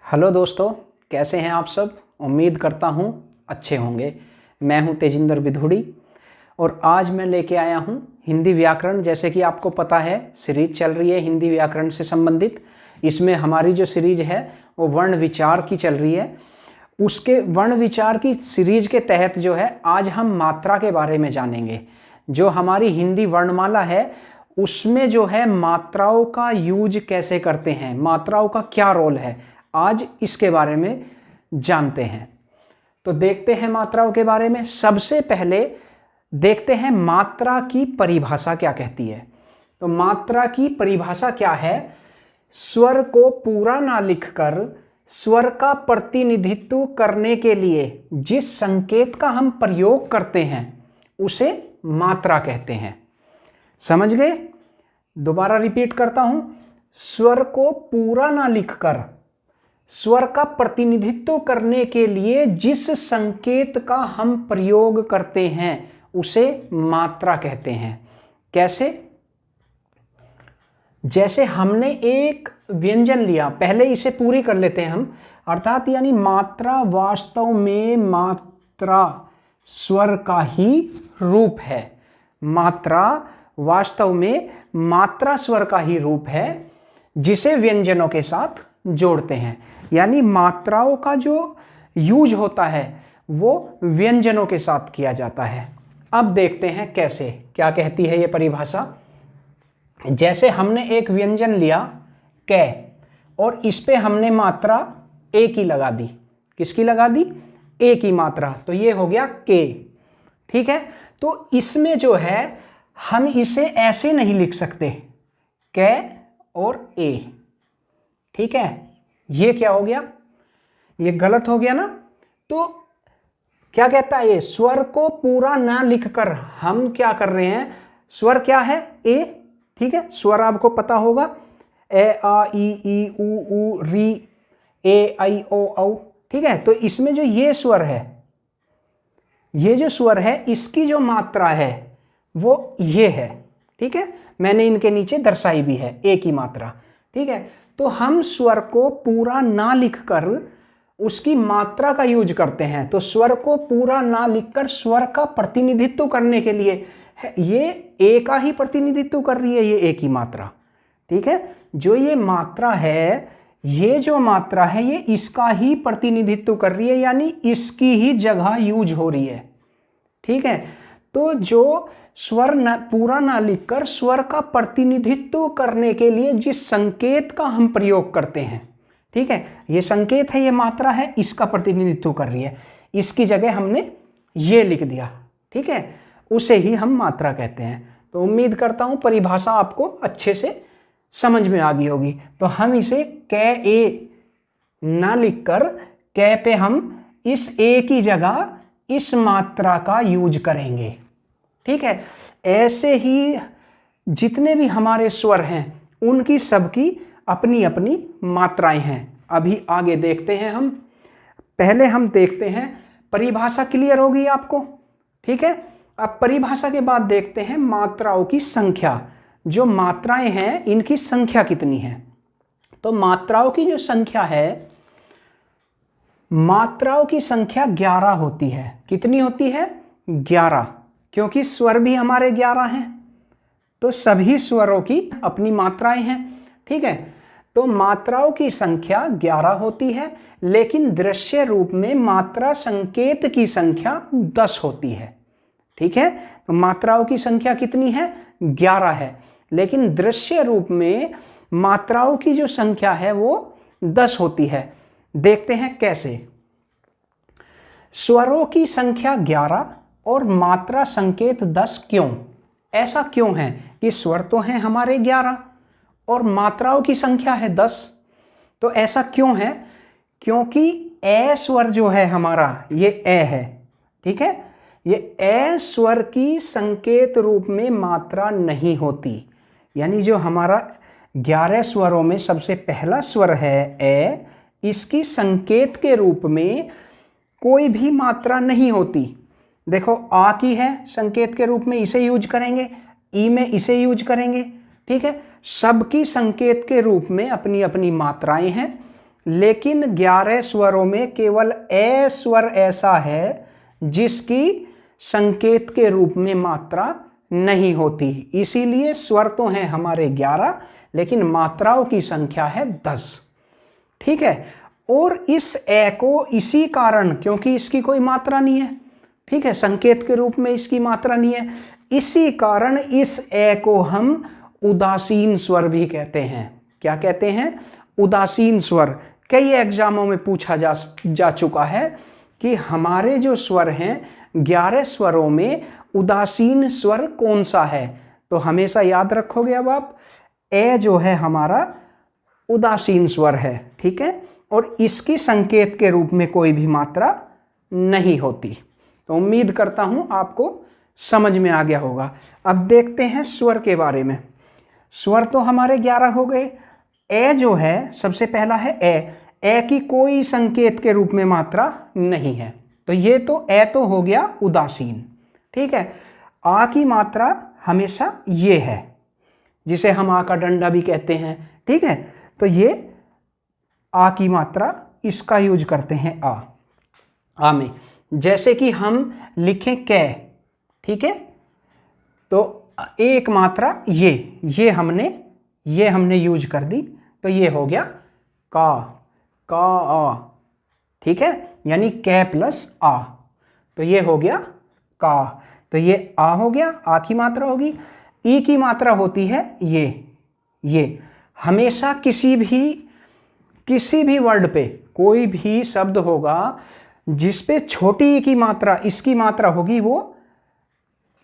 Hello दोस्तों, कैसे हैं आप सब। उम्मीद करता हूं अच्छे होंगे। मैं हूं तेजिंदर बिधुड़ी और आज मैं लेके आया हूं हिंदी व्याकरण। जैसे कि आपको पता है, सीरीज चल रही है हिंदी व्याकरण से संबंधित। इसमें हमारी जो सीरीज है वो वर्ण विचार की चल रही है। उसके वर्ण विचार की सीरीज के तहत जो है आज हम मात्रा के बारे में जानेंगे। जो हमारी हिंदी वर्णमाला है उसमें जो है मात्राओं का यूज कैसे करते हैं, मात्राओं का क्या रोल है, आज इसके बारे में जानते हैं। तो देखते हैं मात्राओं के बारे में। सबसे पहले देखते हैं मात्रा की परिभाषा क्या कहती है। तो मात्रा की परिभाषा क्या है? स्वर को पूरा ना लिखकर स्वर का प्रतिनिधित्व करने के लिए जिस संकेत का हम प्रयोग करते हैं उसे मात्रा कहते हैं। समझ गए? दोबारा रिपीट करता हूं। स्वर को पूरा ना लिखकर स्वर का प्रतिनिधित्व करने के लिए जिस संकेत का हम प्रयोग करते हैं उसे मात्रा कहते हैं। कैसे? जैसे हमने एक व्यंजन लिया, पहले इसे पूरी कर लेते हैं हम। अर्थात यानी मात्रा वास्तव में मात्रा स्वर का ही रूप है। मात्रा वास्तव में मात्रा स्वर का ही रूप है जिसे व्यंजनों के साथ जोड़ते हैं। यानी मात्राओं का जो यूज होता है वो व्यंजनों के साथ किया जाता है। अब देखते हैं कैसे, क्या कहती है ये परिभाषा। जैसे हमने एक व्यंजन लिया कै और इस पे हमने मात्रा ए की लगा दी। किसकी लगा दी? ए की मात्रा। तो ये हो गया के। ठीक है, तो इसमें जो है हम इसे ऐसे नहीं लिख सकते, कै और ए। ठीक है, ये क्या हो गया? ये गलत हो गया ना। तो क्या कहता है ये? स्वर को पूरा ना लिखकर हम क्या कर रहे हैं? स्वर क्या है? ए। ठीक है, स्वर आपको पता होगा, ए आ ई ऊ री ए आई ओ औ। ठीक है, तो इसमें जो ये स्वर है, ये जो स्वर है इसकी जो मात्रा है वो ये है। ठीक है, मैंने इनके नीचे दर्शाई भी है ए की मात्रा। ठीक है, तो हम स्वर को पूरा ना लिखकर उसकी मात्रा का यूज करते हैं। तो स्वर को पूरा ना लिखकर स्वर का प्रतिनिधित्व करने के लिए ये ए का ही प्रतिनिधित्व कर रही है, ये ए की मात्रा। ठीक है, जो ये मात्रा है, ये जो मात्रा है ये इसका ही प्रतिनिधित्व कर रही है, यानी इसकी ही जगह यूज हो रही है। ठीक है, तो जो स्वर पूरा ना लिखकर स्वर का प्रतिनिधित्व करने के लिए जिस संकेत का हम प्रयोग करते हैं, ठीक है, ये संकेत है, ये मात्रा है, इसका प्रतिनिधित्व कर रही है, इसकी जगह हमने ये लिख दिया। ठीक है, उसे ही हम मात्रा कहते हैं। तो उम्मीद करता हूं परिभाषा आपको अच्छे से समझ में आ गई होगी। तो हम इसे कै ए ना लिखकर कै पे हम इस ए की जगह इस मात्रा का यूज करेंगे। ठीक है, ऐसे ही जितने भी हमारे स्वर हैं उनकी सबकी अपनी अपनी मात्राएं हैं। अभी आगे देखते हैं हम। पहले हम देखते हैं, परिभाषा क्लियर होगी आपको। ठीक है, अब परिभाषा के बाद देखते हैं मात्राओं की संख्या। जो मात्राएं हैं इनकी संख्या कितनी है। तो मात्राओं की जो संख्या है, मात्राओं की संख्या 11 होती है। कितनी होती है? 11, क्योंकि स्वर भी हमारे 11 हैं, तो सभी स्वरों की अपनी मात्राएं हैं। ठीक है, तो मात्राओं की संख्या 11 होती है, लेकिन दृश्य रूप में मात्रा संकेत की संख्या 10 होती है। ठीक है, तो मात्राओं की संख्या कितनी है? 11 है, लेकिन दृश्य रूप में मात्राओं की जो संख्या है वो 10 होती है। देखते हैं कैसे। स्वरों की संख्या 11 और मात्रा संकेत 10 क्यों? ऐसा क्यों है कि स्वर तो हैं हमारे 11 और मात्राओं की संख्या है 10? तो ऐसा क्यों है? क्योंकि ए स्वर जो है हमारा, ये ए है। ठीक है, ये ए स्वर की संकेत रूप में मात्रा नहीं होती। यानी जो हमारा 11 स्वरों में सबसे पहला स्वर है ए, इसकी संकेत के रूप में कोई भी मात्रा नहीं होती। देखो, आ की है संकेत के रूप में, इसे यूज करेंगे, ई में इसे यूज करेंगे। ठीक है, सबकी संकेत के रूप में अपनी अपनी मात्राएं हैं, लेकिन 11 स्वरों में केवल ए स्वर ऐसा है जिसकी संकेत के रूप में मात्रा नहीं होती। इसीलिए स्वर तो हैं हमारे 11, लेकिन मात्राओं की संख्या है 10। ठीक है, और इस ए को इसी कारण, क्योंकि इसकी कोई मात्रा नहीं है, ठीक है, संकेत के रूप में इसकी मात्रा नहीं है, इसी कारण इस ए को हम उदासीन स्वर भी कहते हैं। क्या कहते हैं? उदासीन स्वर। कई एग्जामों में पूछा जा चुका है कि हमारे जो स्वर हैं 11 स्वरों में उदासीन स्वर कौन सा है। तो हमेशा याद रखोगे अब आप, ए जो है हमारा उदासीन स्वर है। ठीक है, और इसकी संकेत के रूप में कोई भी मात्रा नहीं होती। तो उम्मीद करता हूं आपको समझ में आ गया होगा। अब देखते हैं स्वर के बारे में। स्वर तो हमारे 11 हो गए। ए जो है सबसे पहला है ए की कोई संकेत के रूप में मात्रा नहीं है, तो ये तो ए तो हो गया उदासीन। ठीक है, आ की मात्रा हमेशा ये है, जिसे हम आ का डंडा भी कहते हैं। ठीक है, तो ये आ की मात्रा, इसका यूज करते हैं आ में। जैसे कि हम लिखें कै, ठीक है, तो एक मात्रा ये हमने यूज कर दी, तो ये हो गया का आ। ठीक है, यानी कै प्लस आ, तो ये हो गया का। तो ये आ हो गया, आ की मात्रा होगी। ई की मात्रा होती है ये हमेशा किसी भी वर्ड पे कोई भी शब्द होगा जिस पे छोटी ई की मात्रा, इसकी मात्रा होगी, वो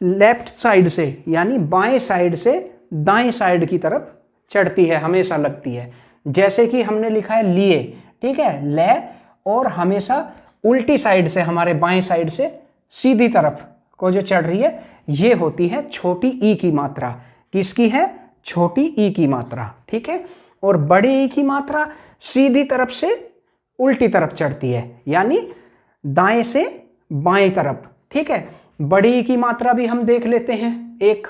लेफ्ट साइड से यानी बाएं साइड से दाएं साइड की तरफ चढ़ती है, हमेशा लगती है। जैसे कि हमने लिखा है लिए, ठीक है, ले, और हमेशा उल्टी साइड से, हमारे बाएं साइड से सीधी तरफ को जो चढ़ रही है, ये होती है छोटी ई की मात्रा। किसकी है? छोटी ई की मात्रा। ठीक है, और बड़ी ई की मात्रा सीधी तरफ से उल्टी तरफ चढ़ती है, यानी दाएं से बाएं तरफ। ठीक है, बड़ी ई की मात्रा भी हम देख लेते हैं एक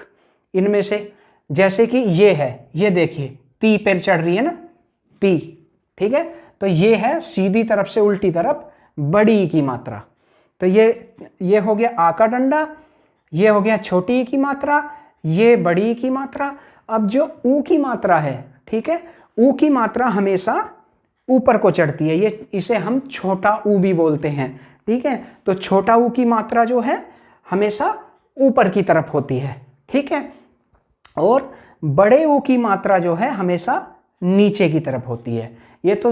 इनमें से, जैसे कि ये है, ये देखिए ती पर चढ़ रही है ना, ती। ठीक है, तो ये है सीधी तरफ से उल्टी तरफ बड़ी ई की मात्रा। तो ये हो गया आ का डंडा, ये हो गया छोटी ई की मात्रा, ये बड़ी ई की मात्रा। अब जो ऊ की मात्रा है, ठीक है, ऊ की मात्रा हमेशा ऊपर को चढ़ती है, ये इसे हम छोटा ऊ भी बोलते हैं। ठीक है, तो छोटा ऊ की मात्रा जो है हमेशा ऊपर की तरफ होती है। ठीक है, और बड़े ऊ की मात्रा जो है हमेशा नीचे की तरफ होती है। ये तो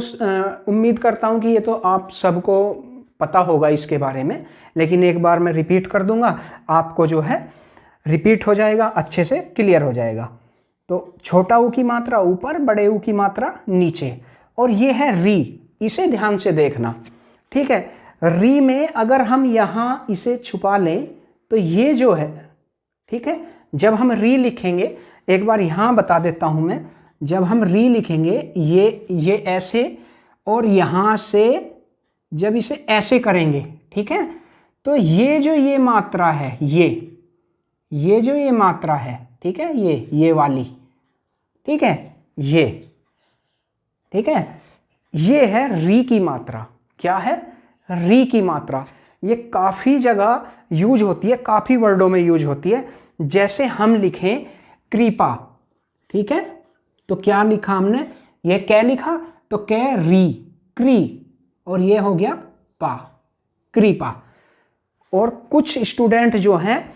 उम्मीद करता हूं कि ये तो आप सबको पता होगा इसके बारे में, लेकिन एक बार मैं रिपीट कर दूंगा, आपको जो है रिपीट हो जाएगा, अच्छे से क्लियर हो जाएगा। तो छोटा ऊ की मात्रा ऊपर, बड़े ऊ की मात्रा नीचे। और ये है री, इसे ध्यान से देखना। ठीक है, री में अगर हम यहाँ इसे छुपा लें तो ये जो है, ठीक है, जब हम री लिखेंगे, एक बार यहाँ बता देता हूँ मैं, जब हम री लिखेंगे ये ऐसे, और यहाँ से जब इसे ऐसे करेंगे, ठीक है, तो ये जो ये मात्रा है, ये जो ये मात्रा है, ठीक है, ये वाली, ठीक है, ये, ठीक है, ये है री की मात्रा। क्या है? री की मात्रा। ये काफ़ी जगह यूज होती है, काफ़ी वर्डों में यूज होती है। जैसे हम लिखें कृपा, ठीक है, तो क्या लिखा हमने? ये कै लिखा, तो कै री, क्री, और ये हो गया पा, कृपा। और कुछ स्टूडेंट जो हैं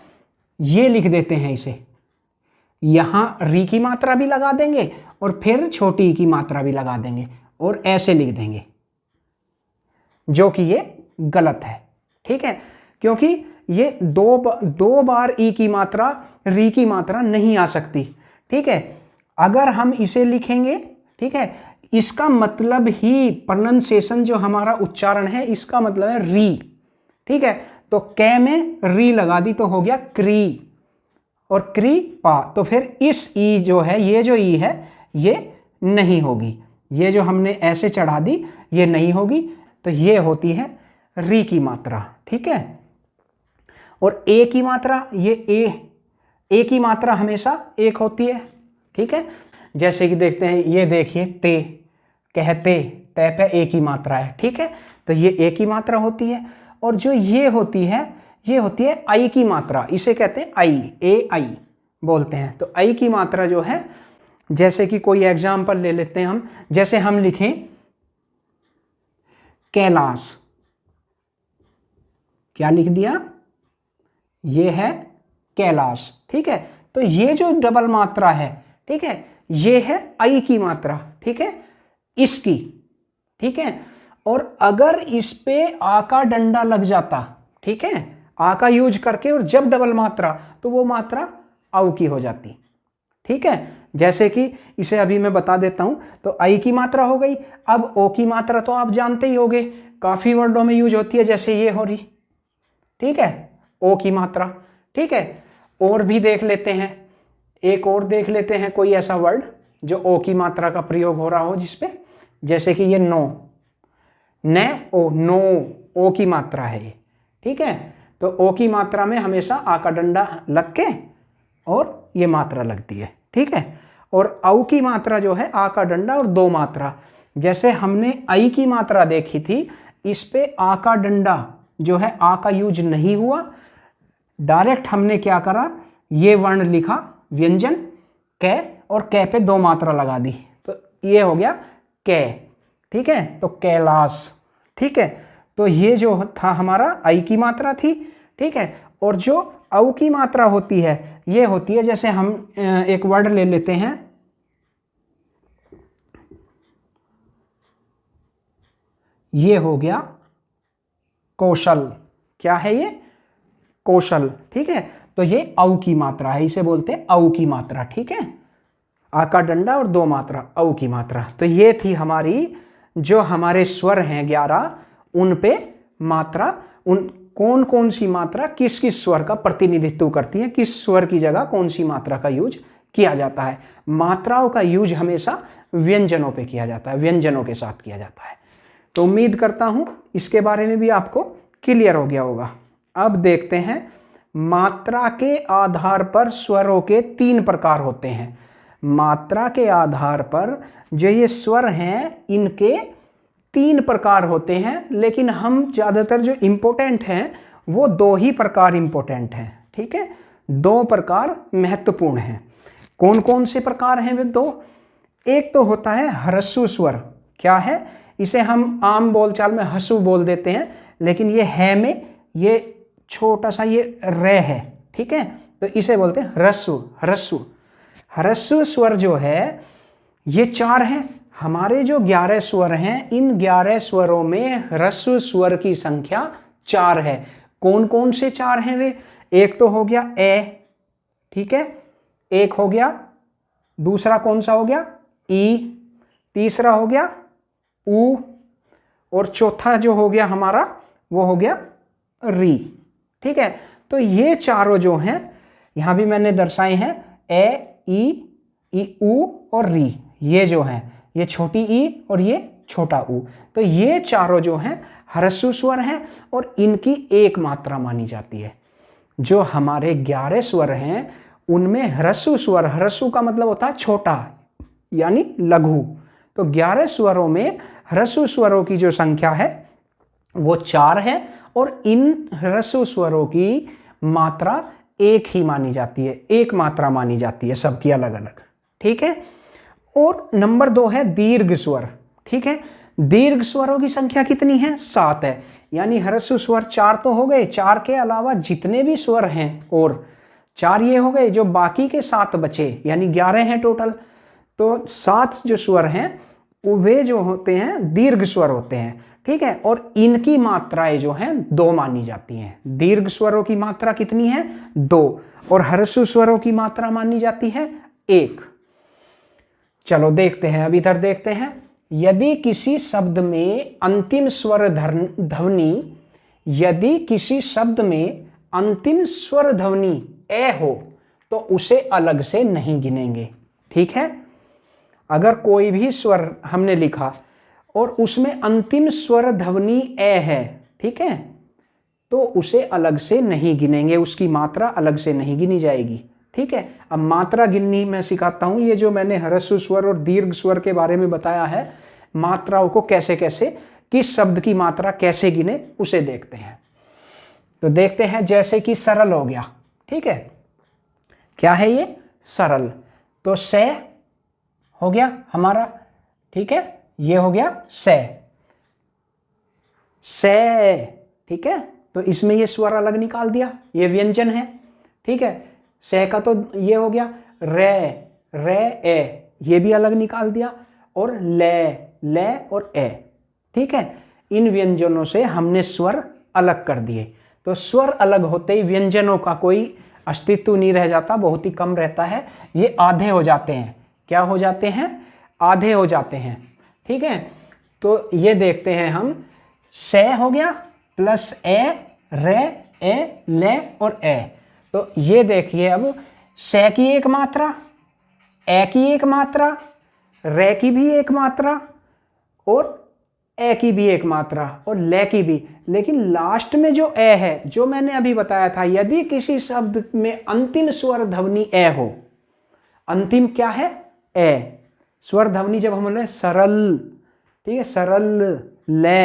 ये लिख देते हैं इसे, यहां री की मात्रा भी लगा देंगे और फिर छोटी की मात्रा भी लगा देंगे और ऐसे लिख देंगे, जो कि ये गलत है। ठीक है, क्योंकि ये दो बार ई की मात्रा, री की मात्रा नहीं आ सकती। ठीक है, अगर हम इसे लिखेंगे, ठीक है, इसका मतलब ही प्रोनाउंसिएशन जो हमारा उच्चारण है, इसका मतलब है री। ठीक है, तो कै में री लगा दी तो हो गया क्री, और क्री पा। तो फिर इस ई जो है, ये जो ई है, ये नहीं होगी, ये जो हमने ऐसे चढ़ा दी ये नहीं होगी, तो ये होती है री की मात्रा। ठीक है, और ए की मात्रा, ये ए की मात्रा हमेशा एक होती है। ठीक है, जैसे कि देखते हैं, ये देखिए ते, कहते, तय पे एक ही मात्रा है, ठीक है, तो ये एक ही मात्रा होती है। और जो ये होती है आई की मात्रा, इसे कहते हैं आई, ए आई बोलते हैं। तो आई की मात्रा जो है, जैसे कि कोई एग्जाम्पल ले लेते हैं हम, जैसे हम लिखें कैलाश, क्या लिख दिया, ये है कैलाश, ठीक है। तो ये जो डबल मात्रा है, ठीक है, ये है आई की मात्रा, ठीक है, इसकी, ठीक है। और अगर इस पे आ का डंडा लग जाता, ठीक है, आ का यूज करके, और जब डबल मात्रा, तो वो मात्रा औ की हो जाती, ठीक है। जैसे कि इसे अभी मैं बता देता हूं, तो आई की मात्रा हो गई। अब ओ की मात्रा तो आप जानते ही होंगे, काफी वर्डों में यूज होती है, जैसे ये हो रही, ठीक है, ओ की मात्रा, ठीक है। और भी देख लेते हैं, एक और देख लेते हैं कोई ऐसा वर्ड जो ओ की मात्रा का प्रयोग हो रहा हो जिसपे, जैसे कि ये नो, न ओ, नो, ओ की मात्रा है ये, ठीक है। तो ओ की मात्रा में हमेशा आ का डंडा लग के और ये मात्रा लगती है, ठीक है। और औ की मात्रा जो है, आ का डंडा और दो मात्रा, जैसे हमने आई की मात्रा देखी थी, इस पे आ का डंडा जो है, आ का यूज नहीं हुआ, डायरेक्ट हमने क्या करा, ये वर्ण लिखा व्यंजन कै, और कै पे दो मात्रा लगा दी, तो ये हो गया कै, ठीक है। तो कैलाश, ठीक है। तो ये जो था हमारा आई की मात्रा थी, ठीक है। और जो औ की मात्रा होती है, ये होती है, जैसे हम एक वर्ड ले लेते हैं, ये हो गया कौशल, क्या है ये, कौशल, ठीक है। तो ये औ की मात्रा है, इसे बोलते हैं औ की मात्रा, ठीक है, आ का डंडा और दो मात्रा, औ की मात्रा। तो ये थी हमारी, जो हमारे स्वर हैं 11, उन पे मात्रा, उन कौन कौन सी मात्रा किस किस स्वर का प्रतिनिधित्व करती है, किस स्वर की जगह कौन सी मात्रा का यूज किया जाता है। मात्राओं का यूज हमेशा व्यंजनों पे किया जाता है, व्यंजनों के साथ किया जाता है। तो उम्मीद करता हूं इसके बारे में भी आपको क्लियर हो गया होगा। अब देखते हैं, मात्रा के आधार पर स्वरों के 3 प्रकार होते हैं। मात्रा के आधार पर जो ये स्वर हैं, इनके 3 प्रकार होते हैं, लेकिन हम ज़्यादातर जो इम्पोर्टेंट हैं, वो 2 ही प्रकार इम्पोर्टेंट हैं, ठीक है, 2 प्रकार महत्वपूर्ण हैं। कौन कौन से प्रकार हैं वे 2? एक तो होता है ह्रस्व स्वर, क्या है, इसे हम आम बोलचाल में हसु बोल देते हैं, लेकिन ये है में ये छोटा सा ये रे है, ठीक है, तो इसे बोलते हैं ह्रस्व। ह्रस्व ह्रस्व स्वर जो है, ये 4 हैं। हमारे जो 11 स्वर हैं, इन 11 स्वरों में ह्रस्व स्वर की संख्या 4 है। कौन कौन से 4 हैं वे? एक तो हो गया ए, ठीक है, एक हो गया, दूसरा कौन सा हो गया, ई, तीसरा हो गया ऊ, और चौथा जो हो गया हमारा, वो हो गया री, ठीक है। तो ये चारों जो हैं, यहां भी मैंने दर्शाए हैं, ए, ई, ऊ और री, ये जो हैं, ये छोटी ई और ये छोटा ऊ। तो ये चारों जो हैं ह्रस्व स्वर हैं, और इनकी एक मात्रा मानी जाती है। जो हमारे 11 स्वर हैं, उनमें ह्रस्व स्वर, ह्रस्व का मतलब होता है छोटा, यानी लघु। तो 11 स्वरों में ह्रस्व स्वरों की जो संख्या है वो 4 है, और इन ह्रस्व स्वरों की मात्रा एक ही मानी जाती है, एक मात्रा मानी जाती है, सबकी अलग अलग, ठीक है। और नंबर 2 है दीर्घ स्वर, ठीक है। दीर्घ स्वरों की संख्या कितनी है? 7 है। यानी ह्रस्व स्वर 4 तो हो गए, 4 के अलावा जितने भी स्वर हैं, और 4 ये हो गए, जो बाकी के 7 बचे, यानी 11 हैं टोटल। तो 7 जो स्वर हैं वे जो होते हैं दीर्घ स्वर होते हैं, ठीक है। और इनकी मात्राएं जो हैं 2 मानी जाती हैं। दीर्घ स्वरों की मात्रा कितनी है? 2, और ह्रस्व स्वरों की मात्रा मानी जाती है 1। चलो देखते हैं, अब इधर देखते हैं। यदि किसी शब्द में अंतिम स्वर ध्वनि, यदि किसी शब्द में अंतिम स्वर ध्वनि ए हो, तो उसे अलग से नहीं गिनेंगे, ठीक है। अगर कोई भी स्वर हमने लिखा और उसमें अंतिम स्वर ध्वनि ए है, ठीक है, तो उसे अलग से नहीं गिनेंगे, उसकी मात्रा अलग से नहीं गिनी जाएगी, ठीक है। अब मात्रा गिननी मैं सिखाता हूं। ये जो मैंने ह्रस्व स्वर और दीर्घ स्वर के बारे में बताया है, मात्राओं को कैसे कैसे, किस शब्द की मात्रा कैसे गिने उसे देखते हैं। तो देखते हैं, जैसे कि सरल हो गया, ठीक है, क्या है ये, सरल। तो से हो गया हमारा, ठीक है, ये हो गया से, ठीक है। तो इसमें ये स्वर अलग निकाल दिया, ये व्यंजन है, ठीक है। से का तो ये हो गया रे ए, ये भी अलग निकाल दिया, और ले और ए, ठीक है। इन व्यंजनों से हमने स्वर अलग कर दिए। तो स्वर अलग होते ही व्यंजनों का कोई अस्तित्व नहीं रह जाता, बहुत ही कम रहता है, ये आधे हो जाते हैं। क्या हो जाते हैं, आधे हो जाते हैं, ठीक है। तो ये देखते हैं हम, से हो गया प्लस ए, रे ए, ले और ए। तो ये देखिए, अब से की एक मात्रा, ए की एक मात्रा, रे की भी एक मात्रा और ए की भी एक मात्रा और ले की भी, लेकिन लास्ट में जो ए है, जो मैंने अभी बताया था, यदि किसी शब्द में अंतिम स्वर ध्वनि ए हो, अंतिम क्या है, ए, स्वर ध्वनि जब हम बोले सरल, ठीक है, सरल, ले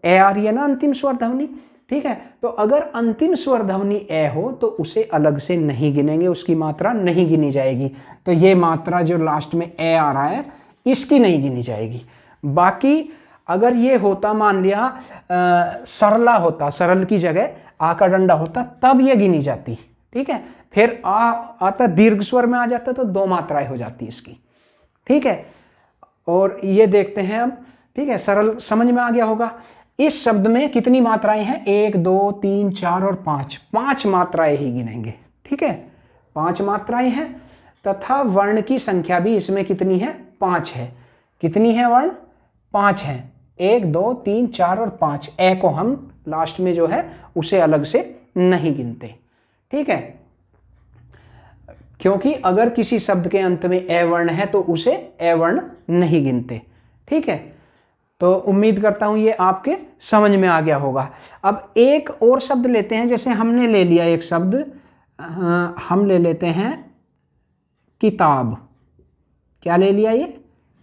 ए आ रही है ना अंतिम स्वर ध्वनि, ठीक है। तो अगर अंतिम स्वर ध्वनि ए हो तो उसे अलग से नहीं गिनेंगे, उसकी मात्रा नहीं गिनी जाएगी। तो ये मात्रा जो लास्ट में ए आ रहा है, इसकी नहीं गिनी जाएगी। बाकी अगर ये होता, मान लिया सरला होता, सरल की जगह आ का डंडा होता, तब ये गिनी जाती, ठीक है। फिर आ आता दीर्घ स्वर में आ जाता तो 2 मात्राएं हो जाती इसकी, ठीक है। और ये देखते हैं अब, ठीक है, सरल समझ में आ गया होगा। इस शब्द में कितनी मात्राएं हैं, 1 2 3 4 और 5, 5 मात्राएं ही गिनेंगे, ठीक है, 5 मात्राएं हैं। तथा वर्ण की संख्या भी इसमें कितनी है, 5 है। कितनी है वर्ण, 5 है, 1 2 3 4 और 5। ए को हम लास्ट में जो है उसे अलग से नहीं गिनते, ठीक है, क्योंकि अगर किसी शब्द के अंत में ए वर्ण है तो उसे ए वर्ण नहीं गिनते, ठीक है। तो उम्मीद करता हूं ये आपके समझ में आ गया होगा। अब एक और शब्द लेते हैं, जैसे हमने ले लिया एक शब्द, हम ले लेते हैं किताब। क्या ले लिया, ये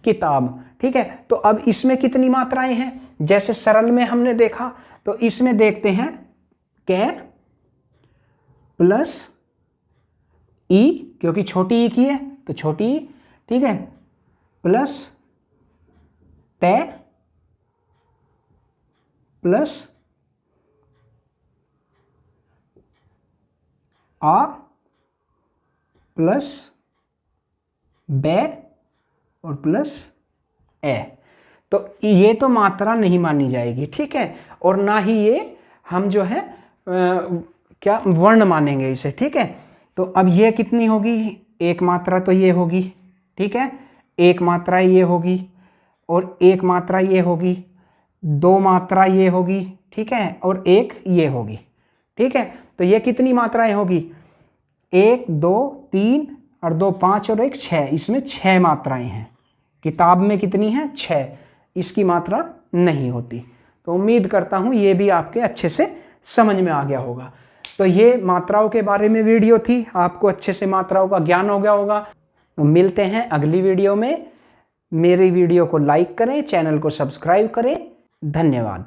किताब, ठीक है। तो अब इसमें कितनी मात्राएं हैं, जैसे सरल में हमने देखा, तो इसमें देखते हैं के प्लस ई, क्योंकि छोटी ई की है तो छोटी ई, ठीक है, प्लस ते प्लस आ प्लस बे और प्लस ए। तो ये तो मात्रा नहीं मानी जाएगी, ठीक है, और ना ही ये हम जो है क्या वर्ण मानेंगे इसे, ठीक है। तो अब ये कितनी होगी, एक मात्रा तो ये होगी, ठीक है, एक मात्रा ये होगी और एक मात्रा ये होगी, 2 मात्रा ये होगी, ठीक है, और एक ये होगी, ठीक है। तो ये कितनी मात्राएं होगी, 1 2 3 और 2 5 और 1 6, इसमें 6 मात्राएं हैं। किताब में कितनी है, 6, इसकी मात्रा नहीं होती। तो उम्मीद करता हूं ये भी आपके अच्छे से समझ में आ गया होगा। तो ये मात्राओं के बारे में वीडियो थी, आपको अच्छे से मात्राओं का ज्ञान हो गया होगा। तो मिलते हैं अगली वीडियो में। मेरी वीडियो को लाइक करें, चैनल को सब्सक्राइब करें। धन्यवाद।